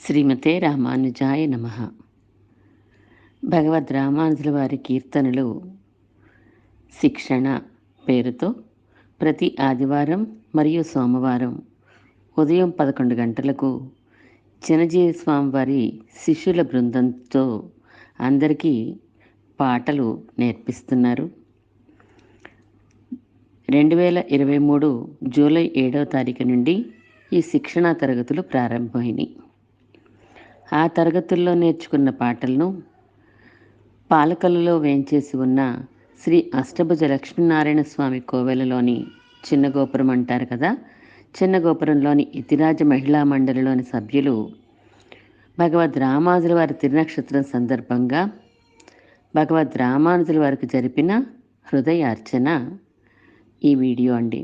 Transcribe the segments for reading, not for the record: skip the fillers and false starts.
శ్రీమతే రామానుజాయ నమః. భగవద్ రామానుజుల వారి కీర్తనలు శిక్షణ పేరుతో ప్రతి ఆదివారం మరియు సోమవారం ఉదయం 11 గంటలకు చిన్నజీవి స్వామి వారి శిష్యుల బృందంతో అందరికీ పాటలు నేర్పిస్తున్నారు. 2023 జూలై 7వ తారీఖు నుండి ఈ శిక్షణా తరగతులు ప్రారంభమైనాయి. ఆ తరగతుల్లో నేర్చుకున్న పాటలను పాలకల్లులో వేంచేసి ఉన్న శ్రీ అష్టభుజ లక్ష్మీనారాయణ స్వామి కోవెలలోని చిన్న గోపురం అంటారు కదా, చిన్న గోపురంలోని ఇతిరాజ మహిళా మండలిలోని సభ్యులు భగవద్ రామానుజుల వారి తిరునక్షత్రం సందర్భంగా భగవద్ రామానుజుల వారికి జరిపిన హృదయార్చన ఈ వీడియో అండి.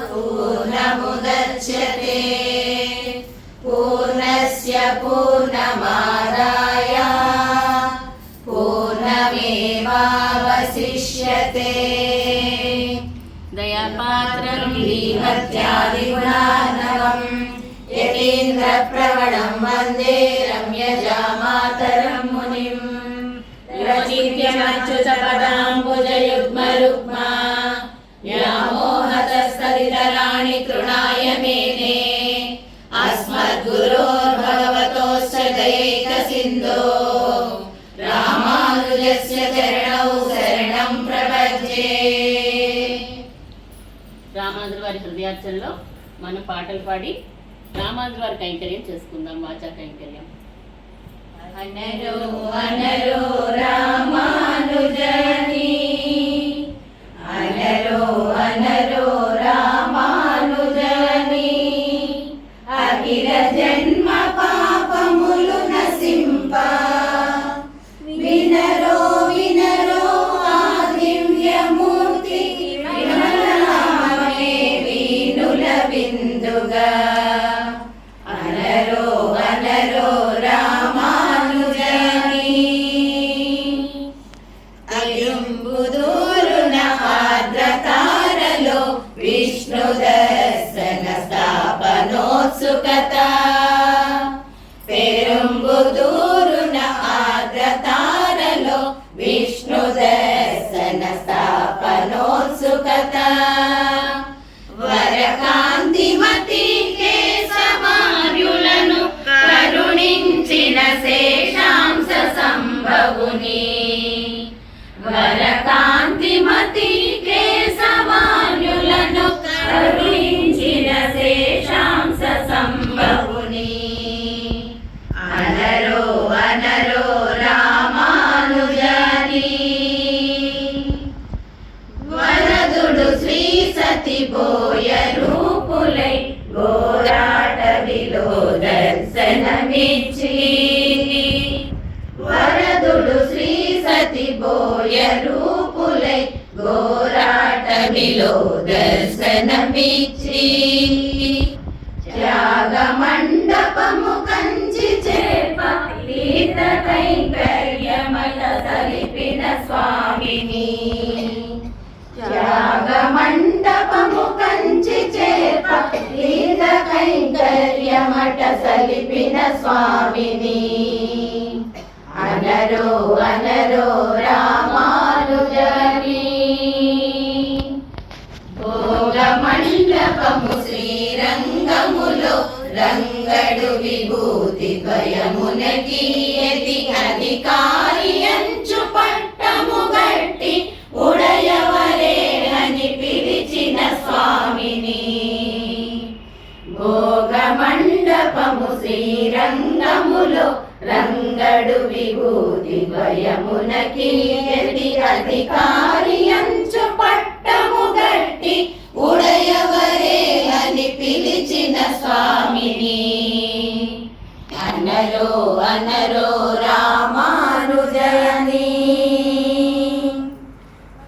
పూర్ణముదచ్యతే పూర్ణస్య పూర్ణమాదాయ పూర్ణమేవావశిష్యతే. దయాపాత్రం శ్రీమత్యాదిగుణార్ణవం యతీంద్రప్రవణం వందే రమ్యజామాతరం మునిం. రచిత్యమచ్యుతపదాంబుజయుగ్మరుగ్మా వ్యామోహతస్తదితరాణి తృణాయ మేనే. అస్మద్గురోర్భగవతోశ్చ దయైకసిన్ధో రామానుజస్య చరణౌ శరణం ప్రపద్యే. రామానుజుల వారి హృదయార్చనలో మనం పాటలు పాడి రామానుజుల వారి కైంకర్యం చేసుకుందాం. వాచా కైంకర్యం. అనరో అనరో రామానుజని, అనరో అనరో రామానుజని, అఖిల జన్మ పాపములు నసింప. వినరో వినరో ఆ దివ్యమూర్తి విమలనామమే వీనుల విందుగా. అనరో అనరో రామానుజని, అయుంబుదూరున ఆర్ద్రతారలో విష్ణు దర్శన స్థాపనోత్సుకత. పెరుంబుదూరున ఆర్ద్రతారలో విష్ణు దర్శన స్థాపనోత్సుకత. వరకాంతిమతి కేశవార్యులను కరుణించిన శేషాంశ సంభవుని. వరకాంతిమతి కేశవార్యులను కరుణించిన శేషాంశ సంభవుని. అనరో అనరో రామానుజని, వరదుడు శ్రీ సతి బోయ రూపులై ఘోరాటవిలో దర్శనమిచ్చి. వరదుడు శ్రీ సతి బోయ రూపులై ఘోరాటవిలో దర్శనమిచ్చి. త్యాగమండపము కంచి చేప తీర్థ కైంకర్యమట సలిపిన స్వామిని. త్యాగమండపము కంచి చేప తీర్థ కైంకర్యమట సలిపిన స్వామిని. అనరో అనరో రామానుజని, భోగమండపము శ్రీరంగములో రంగడు విభూతి ద్వయమునకి ఎది అధికారి అంచు పట్టము గట్టి ఉడయవరే అని పిలిచిన స్వామిని. భోగమండపము శ్రీరంగములో రంగడు విభూతి ద్వయమునకి ఎది అధికారి అంచు పట్టము గట్టి ఉడయవరే అని పిలిచిన స్వామిని. అనరో అనరో రామానుజని,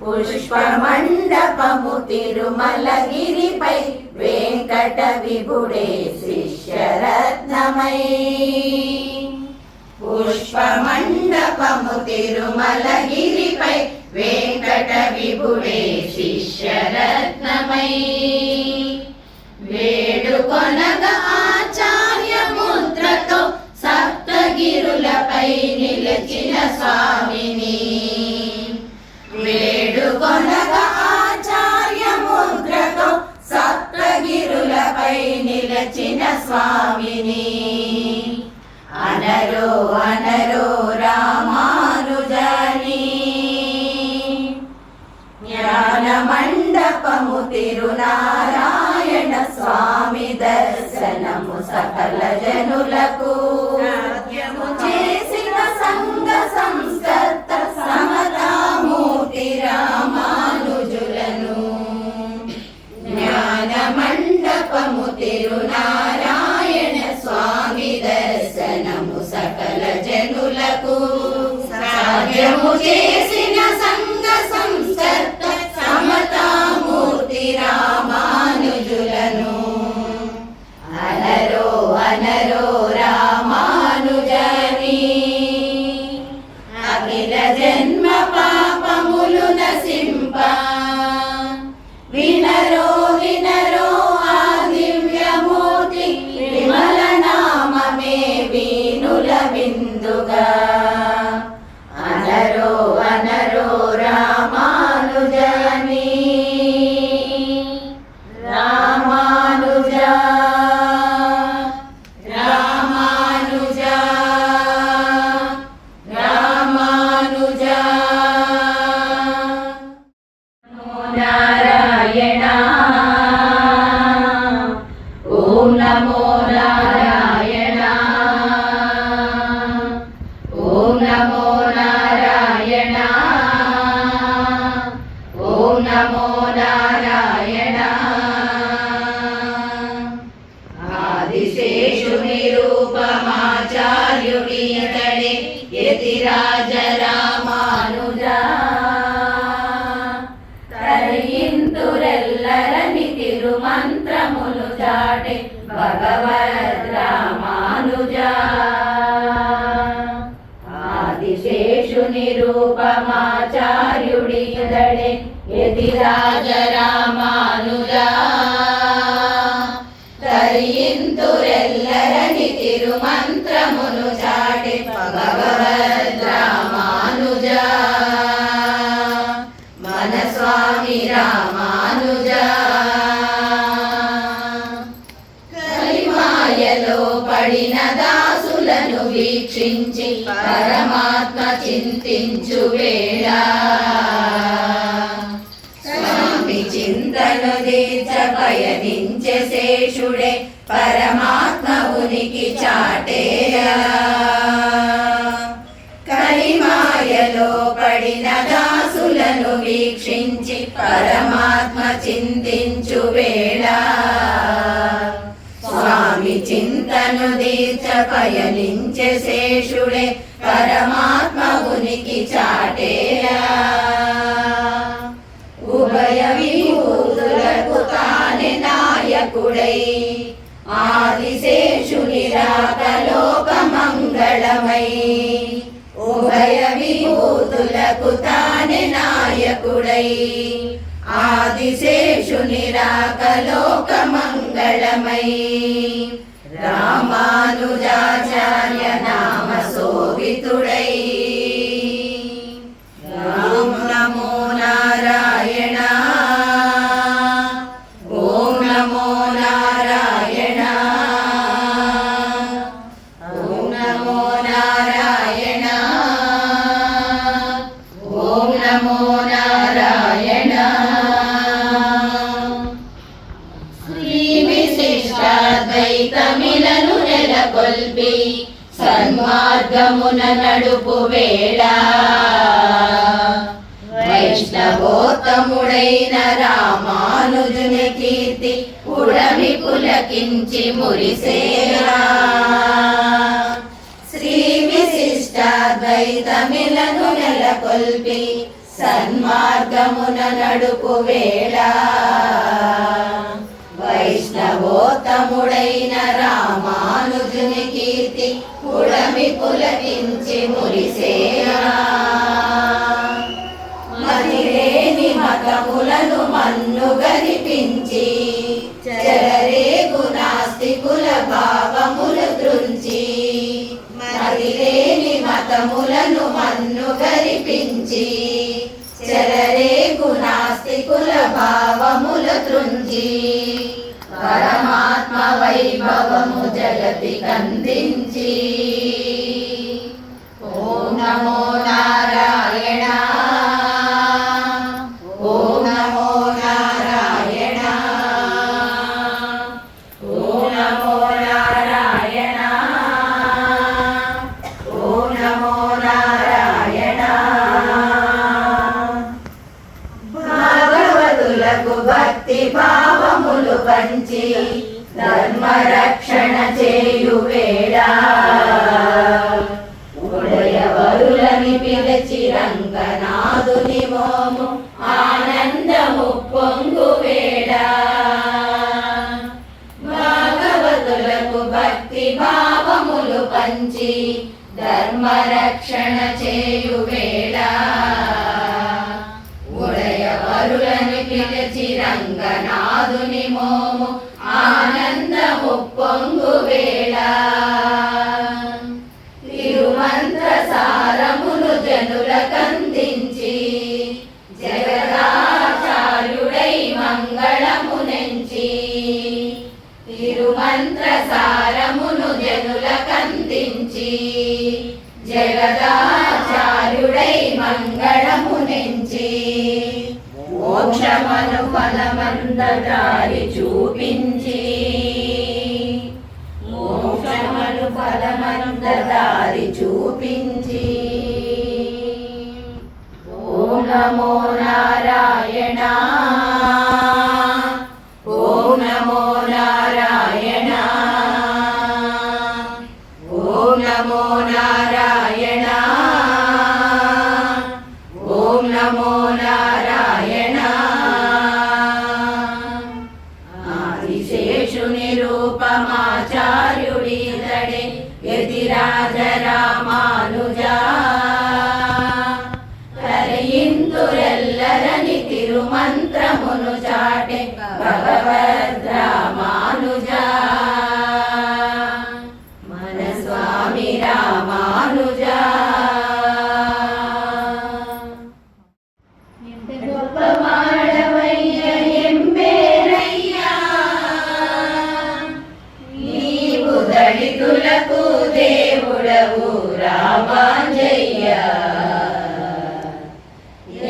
పుష్పమండపము తిరుమలగిరిపై వెంకట విభుడే శిష్యరత్నమై. పుష్పమండపము తిరుమలగిరిపై వెంకట విభుడే శిష్యరత్నమై వేడుకొనగా ఆచార్య ముద్రతో సప్తగిరులపై నిలిచిన స్వామిని వేడుకొనగా ఆచార్య ముద్రతో సప్తగిరులపై నిలిచిన స్వామిని అనరో అనరో రామానుజని జ్ఞాన మండపము తిరునారాయణ స్వామి దర్శనము సకల జనులకు సాధ్యము చేసిన సంఘ సంస్కర్త సమతామూర్తి రామానుజులను జ్ఞాన మండపము తిరునారాయణ స్వామి దర్శనము సకల జనులకు సాధ్యము చేసిన సంఘ సంస్కర్త సమతామూర్తి రామానుజులను అనరో అనరో రామానుజని అఖిల జన్మ పాపములు నసింప వినరో వినరో ఆ దివ్యమూర్తి విమల నామమే వీనుల విందుగా అనరో అనరో రామానుజని రామానుజ రామానుజ రామానుజ నారాయణ ఓం నమో నారాయణ ఓం నమో నారాయణ ఓం నమో నారాయణ ఆదిశేషుని రూపమాచార్యుడితడే యతిరాజ రామానుజ తరయింతురెల్లరని తిరుమంత్రములు చాటే భగవద్ రామానుజ ఆదిశేషుని రూపమాచార్యుడితడే యతిరాజ రామానుజ తరయింతురెల్లరని తిరుమంత్రములు చాటే భగవద్ రామానుజ మన స్వామి రామానుజ కలిమాయలో పడిన దాసులను వీక్షించి పరమాత్మ చింతించు వేళ స్వామి చింతను దీర్చ పయనించే శేషుడే పరమాత్మ ఉనికి చాటేలా కలిమాయలో పడిన దాసులను వీక్షించి పరమాత్మ చింతించు వేళ స్వామి చింతను దీర్చ పయనించే శేషుడే పరమాత్మ ఉనికి చాటేలా ఉభయ విభూతులకు తానే నాయకుడై ఆదిశేషుని రాక లోక మంగళమై ఉభయ విభూతులకు తానే నాయకుడై ఆదిశేషుని రాక లోక మంగళమై రామానుజాచార్య నామ శోభితుడై ఓం నమో నారాయణ ఓం నమో నారాయణ ఓం నమో నారాయణ ఓం నమో నారాయణ శ్రీ విశిష్టాద్వైతమిలను నెలకొల్పి సన్మార్గమున నడుపు వేళ వైష్ణవోత్తముడైన రామానుజుని కీర్తి ఉడమి పులకించి మురిసేలా శ్రీ విశిష్టాద్వైతమిలను నెలకొల్పి సన్మార్గమున నడుపు వేళ వైష్ణవోత్తముడైన రామానుజుని కీర్తి ఉడమి పులకించి మురిసేలా కుల భావముల త్రుంచి పరమాత్మ వైభవము జగతి కందించి ఓం నమో నారాయణ ఓం నమో నారాయణ ఓం నమో నారాయణ ఓం నమో నారాయణ భాగవతులకు భక్తి భావములు పంచి ధర్మ రక్షణ చేయు వేళ ఉడయవరులని పిలిచి రంగనాథుని మోము ఆనందము పొంగు వేళ భాగవతులకు భక్తి భావములు పంచి ధర్మ రక్షణ చేయు వేళ ఉడయవరులని పిలిచి రంగనాథుని మోము ఆనందము పొంగు వేళ తిరుమంత్ర సారమును జనులకందించి జగదాచార్యుడై మంగళమునెంచి తిరుమంత్ర సారమును జనులకందించి జగదాచార్యుడై మంగళమునెంచి మోక్షమను ఫలమంద దారి చూపించి మోక్షమను ఫలమంద దారి చూపించి ఓం నమో నారాయణ ఓం నమో నారాయణ ఓం నమో నారాయణ ఓం నమో నారాయణ ఆదిశేషుని రూపమాచార్యుడితడే యతిరాజ రామానుజా కరయింతురెల్లరని తిరుమంత్రమును చాటే భగవద్ రామానుజా మన స్వామి రామానుజా గొప్పవాడవయ్య ఎంబేరయ్యా నీవు దళితులకు దేవుడవు రామాంజయ్య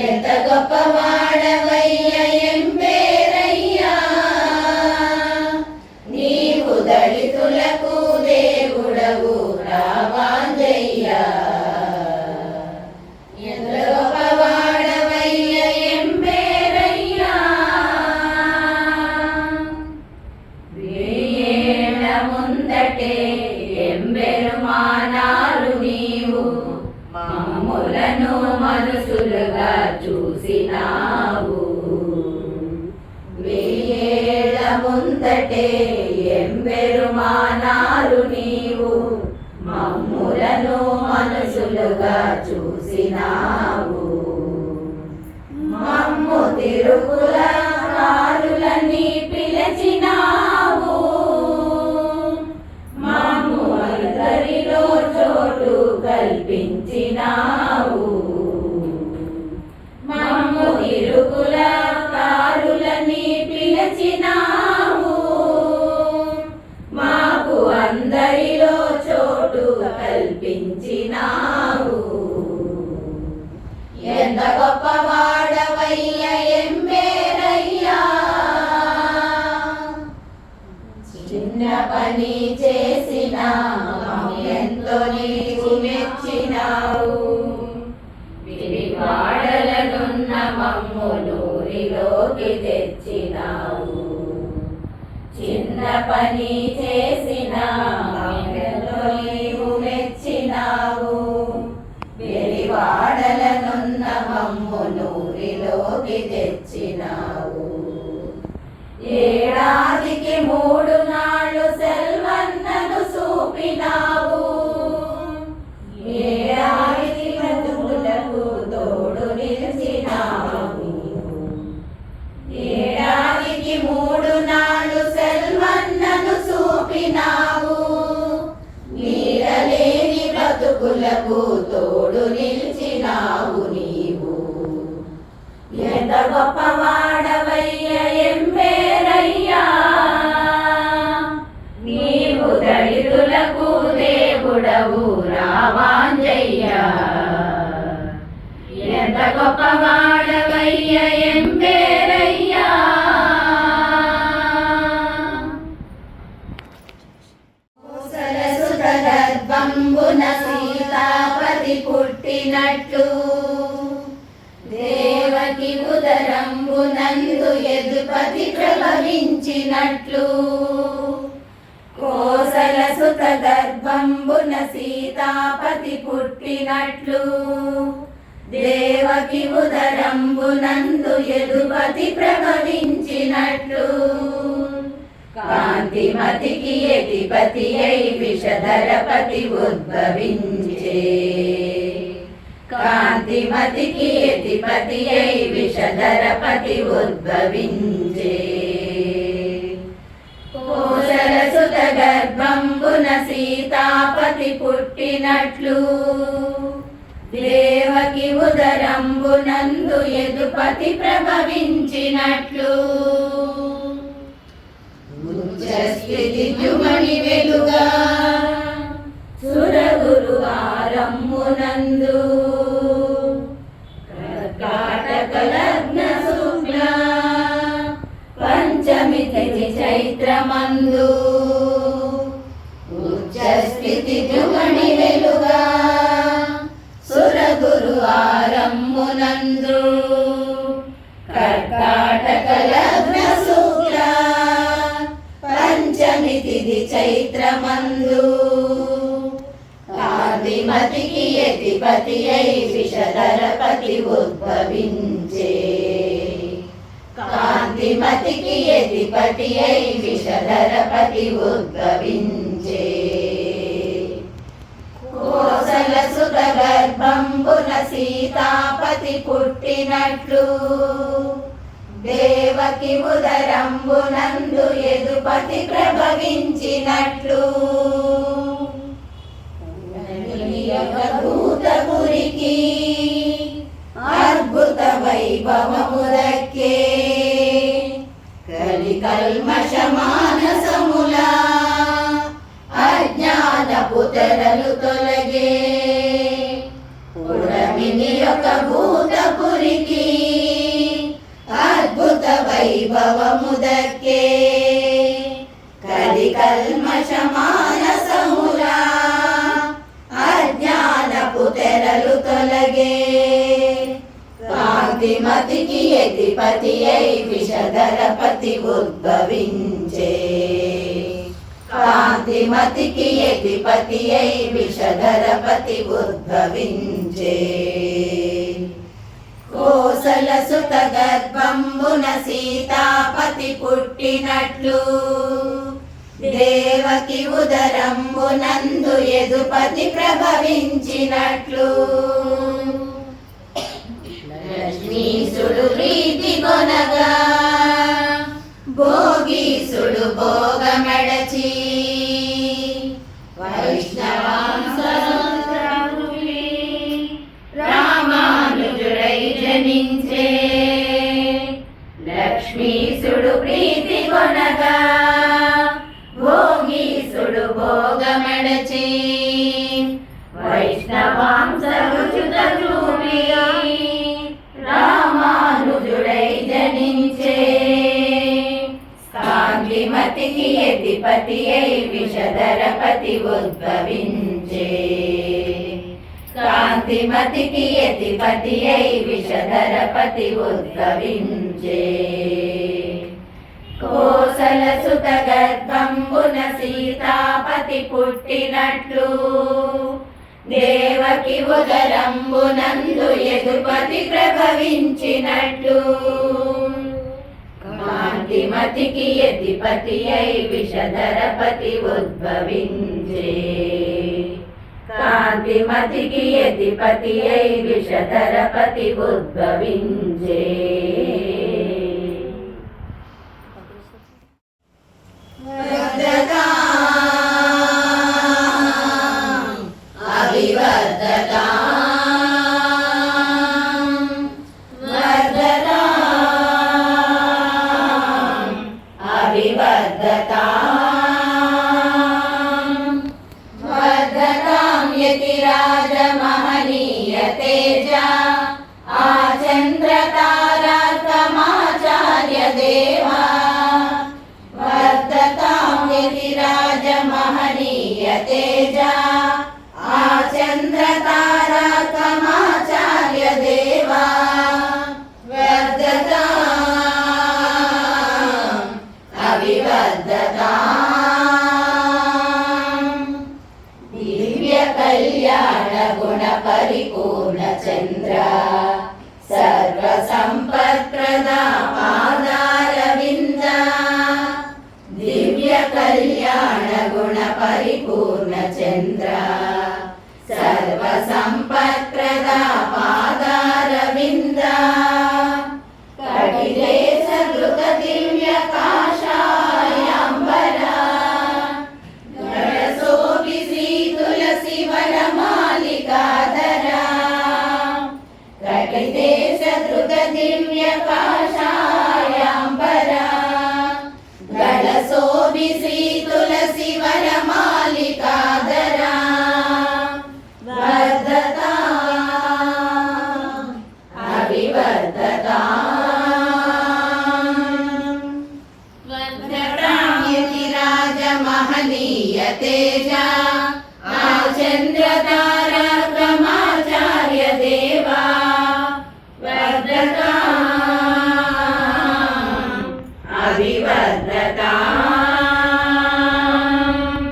ఎంత గొప్పవాడవయ్య ఎంబేరయ్యా నీవు దళితులకు దేవుడవు రామాంజయ్య ఎంత గొప్పవాడవయ్య ఎంబేరయ్యా వేయేళ్ల ముందటే ఎంబెరుమానాలు నీవు మమ్ములను మనసులుగా చూసినావు వేయేళ్ల ముందటే ఎంబెరుమానాలు నీవు మమ్ములను మనసులుగా చూసినావు మమ్ము తిరుకుల కారులని పిలిచినావు మమ్ము అందరిలో చోటు కల్పించినావు మమ్ము తిరుకుల కారులని పిలిచినావు మాకు అందరిలో చోటు కల్పించినావు ఎంత గొప్పవాడవయ్య ఎంబేరయ్యా చిన్న పని చేసిన ఎంతో నీకు మెచ్చినావు విడివాడలనున్న మమ్ము నూరిలోకి తెచ్చినావు చిన్న పని చేసిన ఎంతో నీవు మెచ్చినావు వెలివాడలనున్న మమ్ము నూరిలోకి తెచ్చినావు ఏడాదికి 3 నాళ్ళు సెల్వన్నను చూపినావు ఏడాదికి బ్రతుకులకు తోడు నిలిచినావు ఏడాదికి 3 నాళ్ళు సెల్వన్నను చూపినావు నీరలేని బ్రతుకులకు తోడు నిలిచినావు నీవు ఎంత గొప్పవా ఎంబెయ్య ఎంబేరయ్యా కోసలసుత గర్భంబున సీతాపతి పుట్టినట్లు దేవకి ఉదరంబునందు యదుపతి ప్రభవించినట్లు కోసలసుత గర్భంబున సీతాపతి పుట్టినట్లు దేవకి ఉదరంబునందు యదుపతి ప్రభవించినట్లు కాంతిమతికి యతిపతి అయి విషధరపతి ఉద్భవించే కాంతిమతికి యతిపతి అయి విషధరపతి ఉద్భవించే కోసలసుత గర్భంబున సీతాపతి పుట్టినట్లు దేవకి ఉదరంబునందు యదుపతి ప్రభవించినట్లు ఉచ్చస్థితి జుమణి వెలుగా సురగురు ఆరమ్మునందు కర్కాటక లగ్న శుక్ల పంచమి తిథి చైత్రమందు ఉచ్చస్థితి జుమణి వెలుగా సురగురు ఆరమ్మునందు కర్కాటక లగ్న శుక్ల పంచమి తిథి చైత్రమందు కాంతిమతికి యతిపతి అయి విషధరపతి ఉద్భవించే కాంతిమతికి యతిపతి అయి విషధరపతి ఉద్భవించే కోసలసుత గర్భంబున సీతాపతి పుట్టినట్లు దేవకి ఉదరంబునందు యదుపతి ప్రభవించినట్లు భూతపురికి అద్భుత వైభవము దక్కే కలికల్మష మానసముల అజ్ఞానపు తెరలు తొలగే పురమిని యొక్క భూతపురికి అద్భుత వైభవము దక్కే కలికల్మష మానసముల అజ్ఞానపు తెరలు తొలగే కాంతిమతికి యతిపతి అయి విషధరపతి ఉద్భవించే కాంతిమతికి యతిపతి అయి విషధరపతి ఉద్భవించే కోసలసుత గర్భంబున సీతాపతి పుట్టినట్లు దేవకి ఉదరంబునందు యదుపతి ప్రభవించినట్లు లక్ష్మీసుడు ప్రీతి కొనగా భోగీసుడు భోగమెడచి వైష్ణవాంశీ రామానుజుడై జనించే లక్ష్మీసుడు ప్రీతి కొనగా భోగీసుడు భోగమెడచి వైష్ణవాంశరుచుత చూపి రామానుజుడై జనించే కాంతిమతికి యతిపతి అయి విషధరపతి ఉద్భవించే కాంతిమతికి యతిపతి అయి విషధరపతి ఉద్భవించే కోసలసుత గర్భంబున సీతాపతి పుట్టినట్లు దేవకి ఉదరంబునందు యదుపతి ప్రభవించినట్లు కాంతిమతికి యతిపతి అయి విషధరపతి ఉద్భవించే కాంతిమతికి యతిపతి అయి విషధరపతి ఉద్భవించే यतिराज महनीय तेजा आचन्द्र तारा देवा वर्धतां यतिराज महनीय तेजा आचन्द्रतारकमाचार्य देवा वर्धताम् अविवर्धताम् दिव्य कल्याण गुण परिपूर्ण चन्द्र सर्वसम्पत्प्रदा पादारविन्द दिव्य कल्याण गुण परिपूर्ण चन्द्र सर्वसम्पत्प्रदा पादारविन्द कटिदेश धृत दिव्य काषायाम्बरा गणसोऽपि श्रीतुलसी वनमालिकाधरा कटिदेश धृत दिव्य काषायाम्बरा गणसोऽपि श्रीतुलसी वनमालिकाधरा वर्धताम् अविवर्धताम् वर्धतां यतिराज महनीय तेजा आचन्द्रतारकमाचार्य देवा वर्धताम् अविवर्धताम्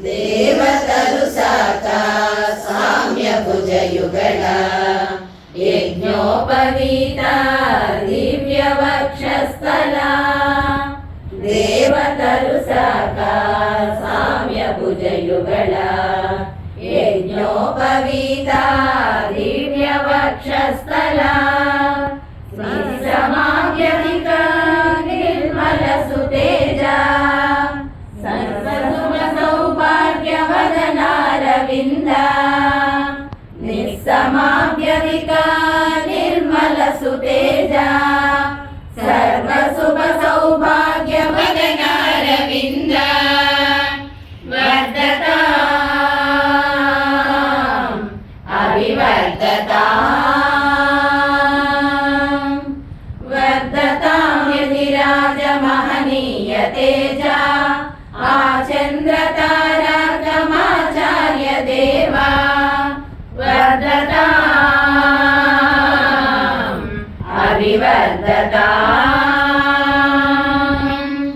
देवतरुसाका साम्य भुजयुगल यज्ञोपवीता दिव्य वक्षस्थला देवतरुसाका साम्य भुजयुगल यज्ञोपवीता दिव्य वक्षस्थला समाव्यधिका निर्मल सुतेजा सर्वसुख सौभाग्यवदनारविन्द निस्समाव्यधिका निर्मल सुतेजा सर्वसुख सौभाग्यवदनारविन्द वर्धताम् अविवर्धताम् वर्धतां यतिराज महनीय तेजा आचन्द्रतारकमाचार्य देवा वर्धताम् अविवर्धताम्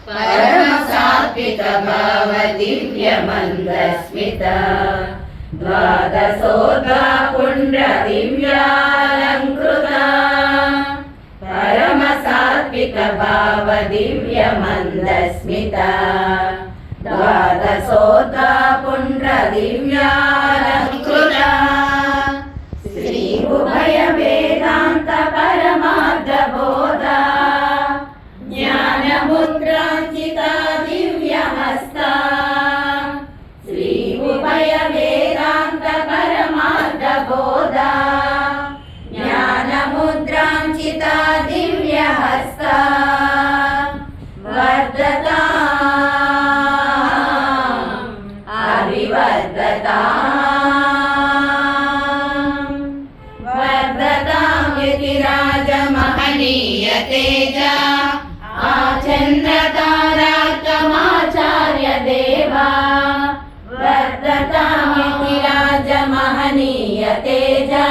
परमसात्विक भाव दिव्य मन्दस्मित द्वादशोर्ध्वा पुण्ड्र दिव्यालङ्कृता परमसात्विक भाव दिव्य मन्दस्मिता द्वादशोर्ध्वा पुण्ड्र दिव्यालङ्कृता श्री उभय वेदान्त परमार्थ बोधा ज्ञानमुद्राङ्किता दिव्यहस्ता श्री उभय वेदान्त परमार्थ बोधा ज्ञानमुद्राङ्किता दिव्यहस्ता वर्धताम् अविवर्धताम् वर्धतां यतिराज महनीय तेजा आचन्द्रतारकमाचार्य देवा वर्धतां यतिराज महनीय तेजा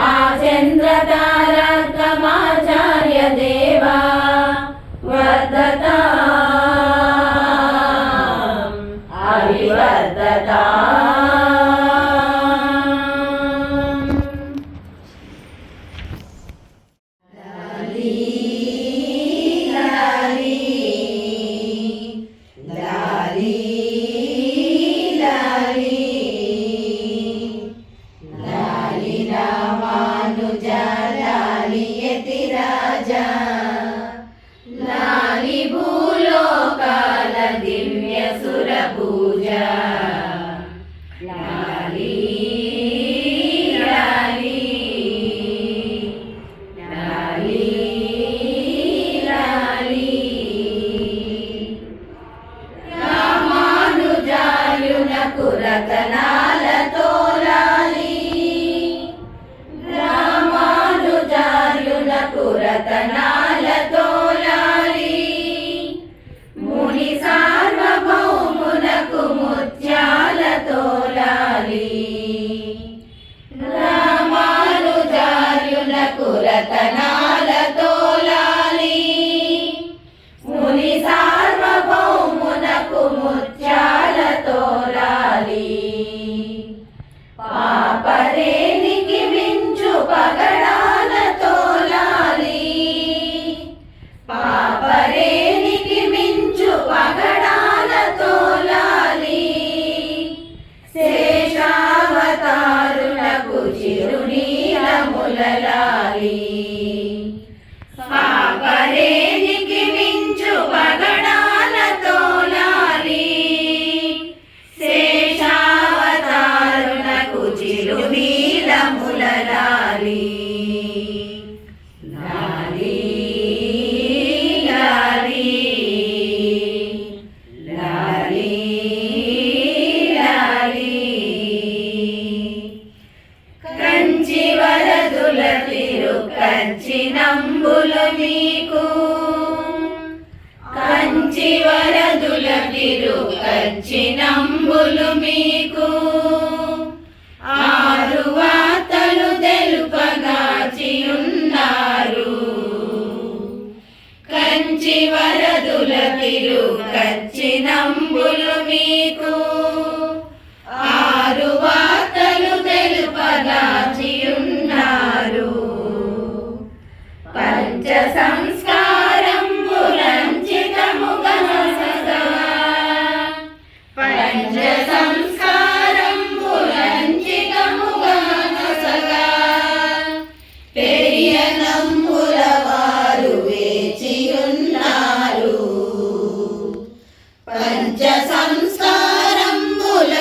आचन्द्रतारकमाचार्य देवा वर्धताम् अविवर्धताम् लाली लाली लाली लाली लाली रामानुजा लाली यतिराज పాపరేనికి మించు పగడాలతో లాలి శేషావతారునకు చిరునీలముల లాలి లాలి లాలి లాలి లాలి కంచి వరదుల తిరుకచ్చినంబులు మీకు కంచి వరదుల తిరుకచ్చినంబులు మీకు ఆరు వార్తలు తెలుపగాచియున్నారు కంచి వరదుల తిరుకచ్చినంబులు మీకు ఆరు వార్తలు తెలుపగాచియున్నారు పంచ సంస్కారంబులంచితముగా సదా పంచ సంస్కారంబులంచితముగా సదా పెరియనంబుల వారు వేచియున్నారు పంచ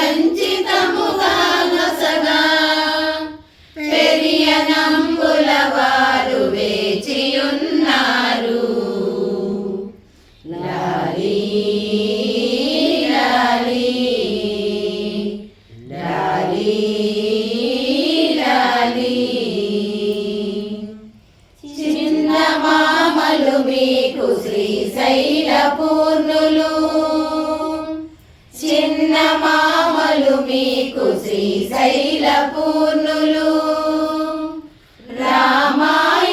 సంస్కారంబులంచితముగా సదా పెరియనంబుల వారు వేచియున్నారు లాలి లాలి లాలి లాలి చిన్న మామలు మీకు శ్రీశైల పూర్ణులు చిన్న మామలు మీకు శ్రీశైల పూర్ణులు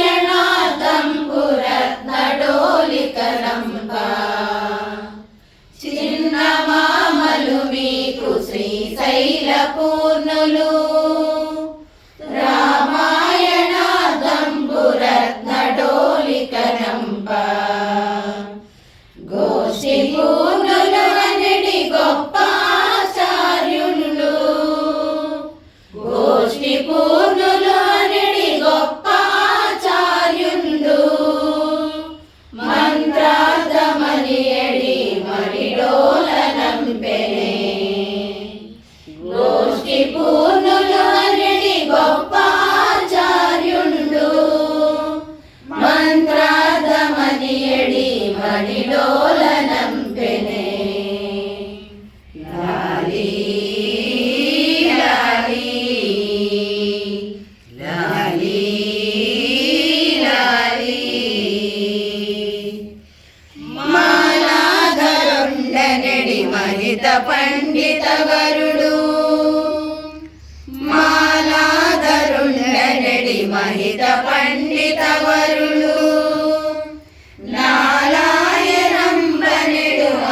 రామాయణార్థంబు రత్నడోలికలంబ చిన్న మామలు మీకు శ్రీశైల పూర్ణులు రామాయణార్థంబు రత్నడోలికలంబ గోష్ఠి పూర్ణులు అనడి గొప్ప ఆచార్యులు గోష్ఠి పూర్ణులు అనడి గొప్ప ఆచార్యులు మంత్రార్థమని ఎడి మరిడోలనంపెనే గోష్ఠి పూర్ణులు అనడి గొప్ప ఆచార్యులు మంత్రార్థమని ఎడి మరిడోలనంపెనే లాలి లాలి లాలి లాలి మాలాధరుండనడి మహిత పండిత వరుడు మాలాధరుండనడి మహిత పండిత వరుడు నారాయణంబనెడు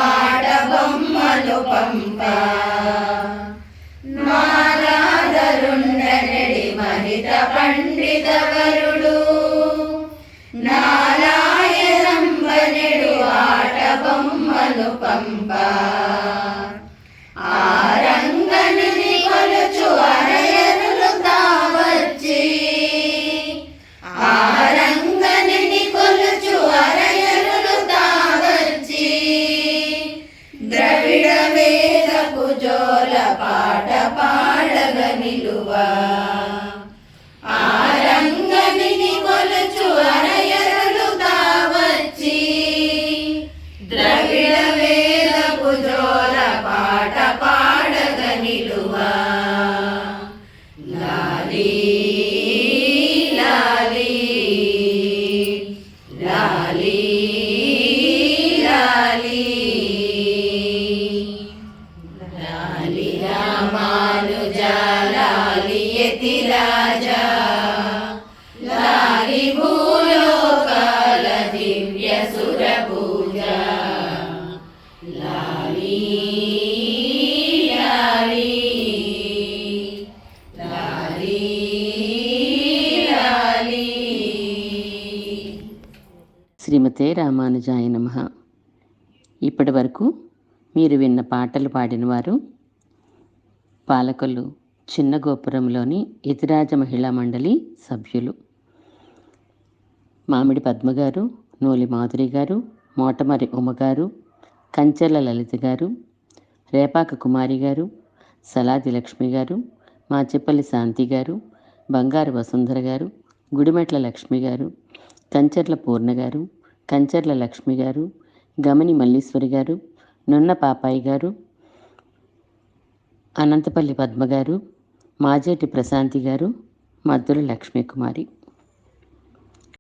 ఆట బొమ్మలు పంప మాలాధరుండనడి మహిత పండిత వరుడు నారాయణంబనెడు ఆట బొమ్మలు పంప ఆరంగని కొలుచు అరయరులు తావచ్చి ఆరంగని కొలుచు అరయరులు తావచ్చి ద్రవిడ వేదపు జోల పాట పాడగ నిలువ ఆరంగని కొలుచు అరయరులు తావచ్చి ద్రవిడ వేదపు జోల పాట పాడగ నిలువ లాలి లాలి లాలి లాలి లాలి రామానుజ లాలి యతిరాజా లాలి భూలోకాల దివ్య సుర పూజ లాలి లాలి లాలి లాలి. శ్రీమతే రామానుజాయ నమః. ఇప్పటి వరకు మీరు విన్న పాటలు పాడినవారు పాలకొల్లు చిన్న గోపురంలోని యతిరాజ మహిళా మండలి సభ్యులు. మామిడి పద్మ గారు, నూలి మాధురి గారు, మోటమరి ఉమ గారు, కంచెర్ల లలిత గారు, రేపాక కుమారి గారు, సలాది లక్ష్మి గారు, మాచెప్పల్లి శాంతి గారు, బంగారు వసుంధర గారు, గుడిమెట్ల లక్ష్మి గారు, కంచెర్ల పూర్ణ గారు, కంచెర్ల లక్ష్మి గారు, గమని మల్లీశ్వరి గారు, నున్న పాపాయి గారు, అనంతపల్లి పద్మ గారు, మాజేటి ప్రశాంతి గారు, మద్దుల లక్ష్మీ కుమారి.